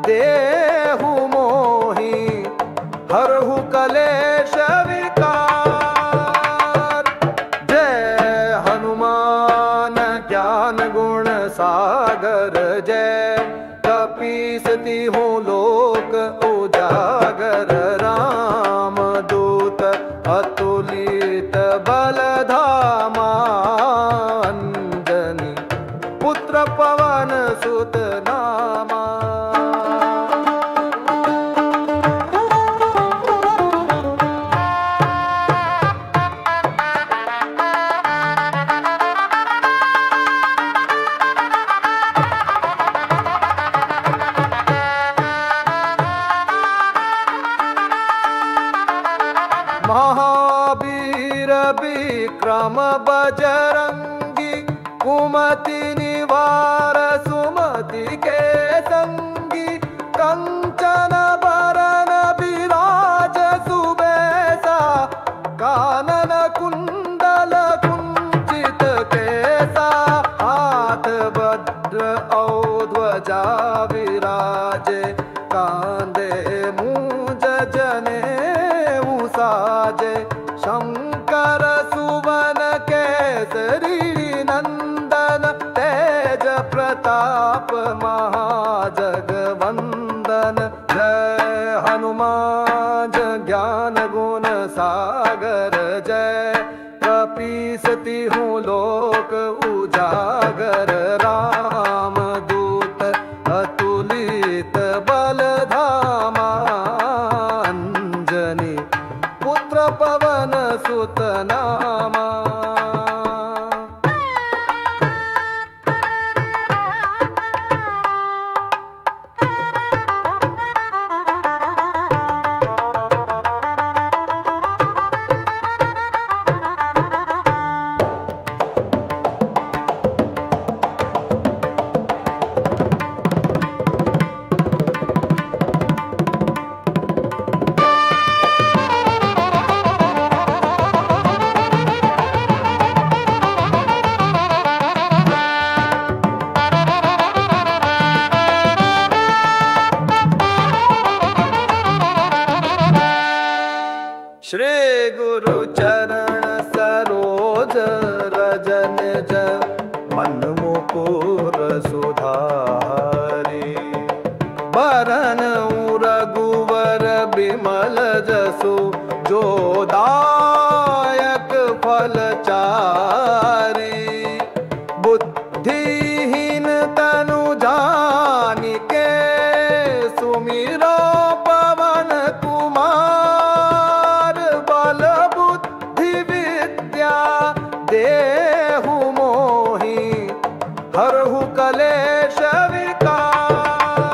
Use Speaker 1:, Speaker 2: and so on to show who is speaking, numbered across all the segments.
Speaker 1: देहु मोहि हरहु कलेश विकार। जय हनुमान ज्ञान गुण सागर, जय कपीस तिहुँ लोक उजागर। राम दूत अतुलित बल धामा, अंजनी पुत्र पवन सुत नामा। महावीर विक्रम बजरंगी, कुमति निवार सुमति के संगी। कंचन बरन विराज सुबेसा, कानन कुंडल कुंचित केसा। हाथ वज्र और ध्वजा विराजे, कांधे मूंज जनेऊ साजे। शंकर सुवन केसरी नंदन, तेज प्रताप महाजगवंदन। जय हनुमान ज्ञान गुण सागर, जय कपीस तिहुँ लोक उजागर। राम दूत अतुलित बल धामा, अंजनी पुत्र पवन सुत नामा। श्री गुरु चरण सरोज रज निज, मन मुकुर सुधारि। बरन रघुवर बिमल जसु, जो दायक फल चारि। बुद्धिहीन तनु जानिके, सुमिरो पवन कुमार। बल बुद्धि विद्या देहु मोहि, हरहु कलेश विकार।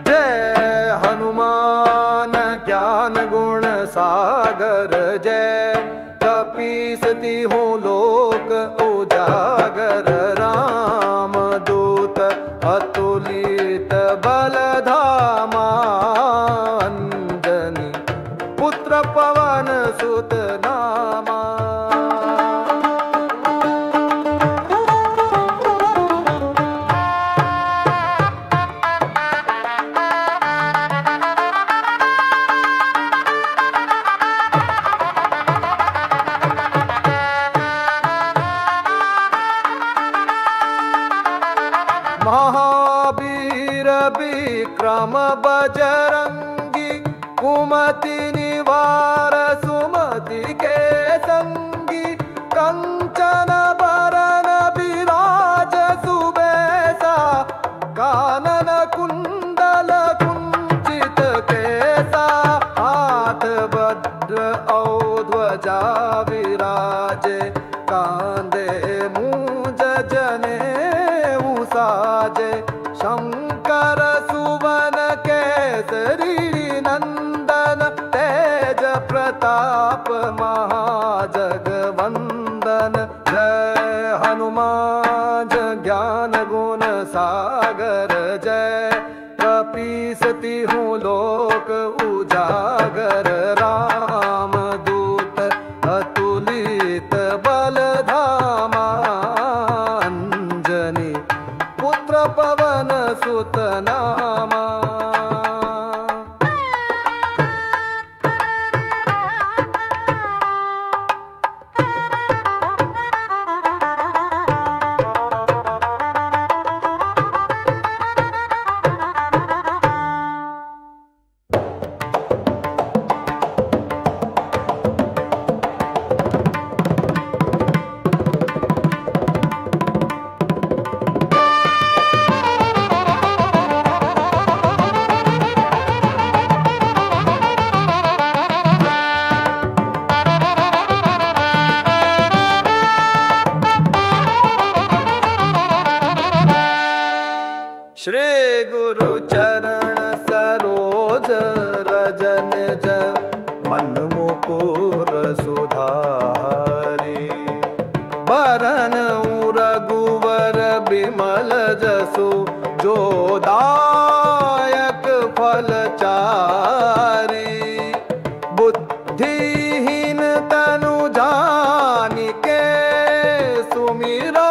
Speaker 1: जय हनुमान ज्ञान गुण सागर, जय कपीस तिहुँ लोक उजागर। राम दूत अतुलित बल धामा, अंजनी पुत्र पवन सुत नामा। महावीर विक्रम बजरंगी, कुमति निवार सुमति के संगी। कंचन बरन विराज सुबेसा, कानन कुंडल कुंचित केसा। हाथ वज्र और ध्वजा विराजे, कांधे मूंज जनेऊ साजे। शंकर सुवन केसरी नंदन, तेज प्रताप महाजगवंदन। जय हनुमान ज्ञान गुण सागर, जय कपीस तिहुँ लोक उजागर। राम दूत अतुलित बल धामा, अंजनी पुत्र पवन पवन सुत नामा। श्री गुरु चरण सरोज रज निज मन मुकुर सुधारी। बरन रघुवर बिमल जसु जो दायक फल चारी। बुद्धिहीन तनु जानिके सुमिरो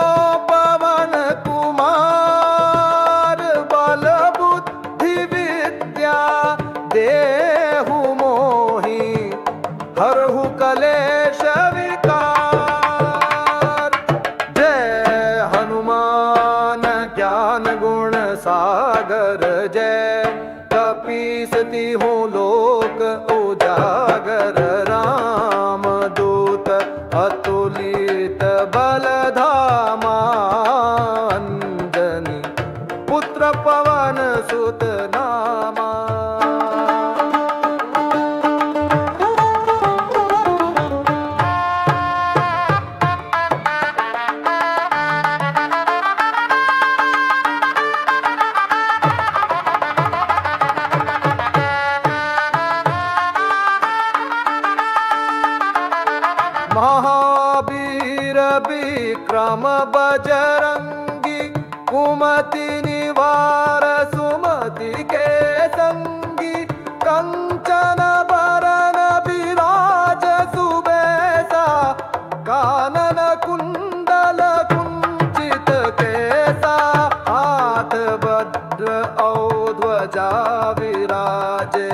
Speaker 1: पवन कुमार। बल बुद्धि विद्या देहु मोहि हरहु कलेश विकार। जय हनुमान ज्ञान गुण सागर। जय कपीस तिहु लोक उजागर। राम दूत अतुलित बल धामा। अंजनी पुत्र पवन सुत नामा। महावीर विक्रम बजरंगी। कुमति निवार सुमति के संगी। कंचन बरन विराज सुबेसा। कानन कुंडल कुंचित केसा। हाथ वज्र औ ध्वजा विराजे।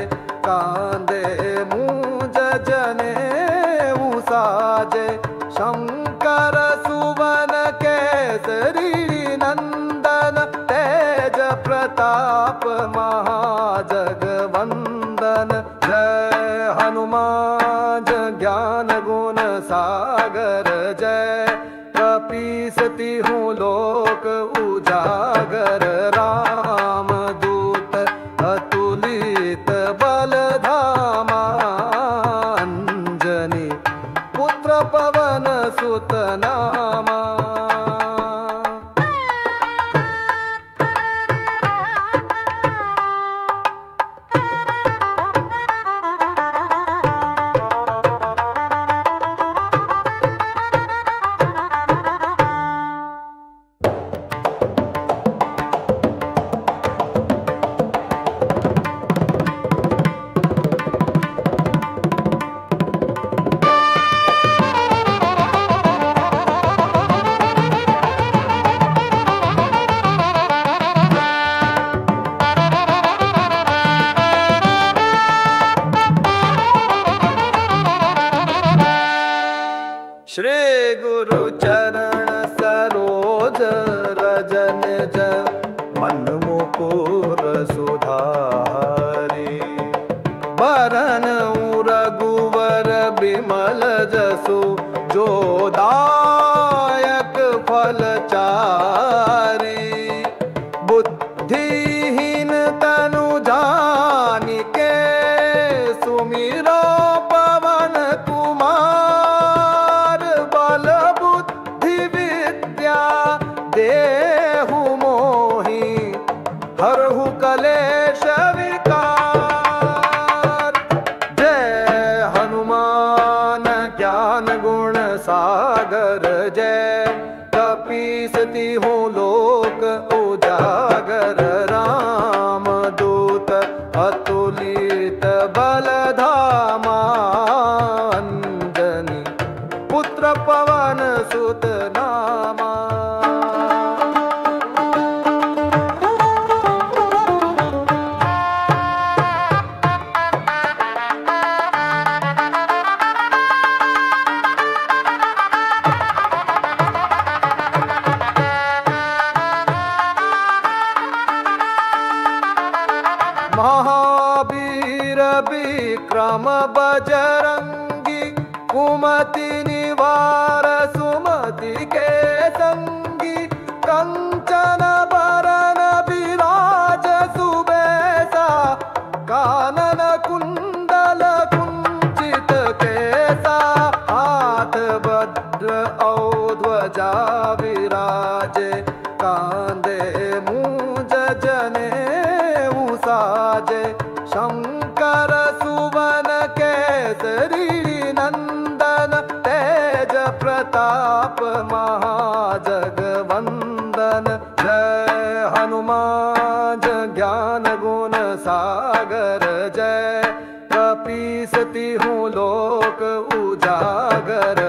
Speaker 1: कांधे मूंज जनेऊ साजे। शंकर सुवन केसरी नंदन। तेज प्रताप महाजगवंदन। जय हनुमान ज्ञान गुण सागर। जय कपीस तिहु लोक उजागर। राम दूत अतुलित बल धामा। अंजनी पुत्र पवन सुत नामा। श्री गुरु चरण सरोज रज निज मन मुकुर सुधारी। बरन रघुवर बिमल जसु जो दायक फल चारी। बुद्धिहीन तनु जानिके सुमिरो पवन कुमार। बल बुद्धि विद्या देहु मोहि हरहु कलेश विकार। जय हनुमान ज्ञान गुण सागर। जय कपीस तिहु लोक उजागर। राम दूत अतुलित बल धामा। अंजनी पुत्र पवन सुत नामा। महावीर विक्रम बजरंगी, कुमति निवार सुमति के संगी, कंचन बरन विराज सुबेसा, कानन कुंडल कुंचित केसा, हाथ वज्र और ध्वजा विराजे, कांधे मूंज जनेऊ साजे, शंकर सुवन केसरी नंदन, तेज प्रताप महाजगवंदन। जय हनुमान ज्ञान गुण सागर, जय कपीस तिहुँ लोक उजागर।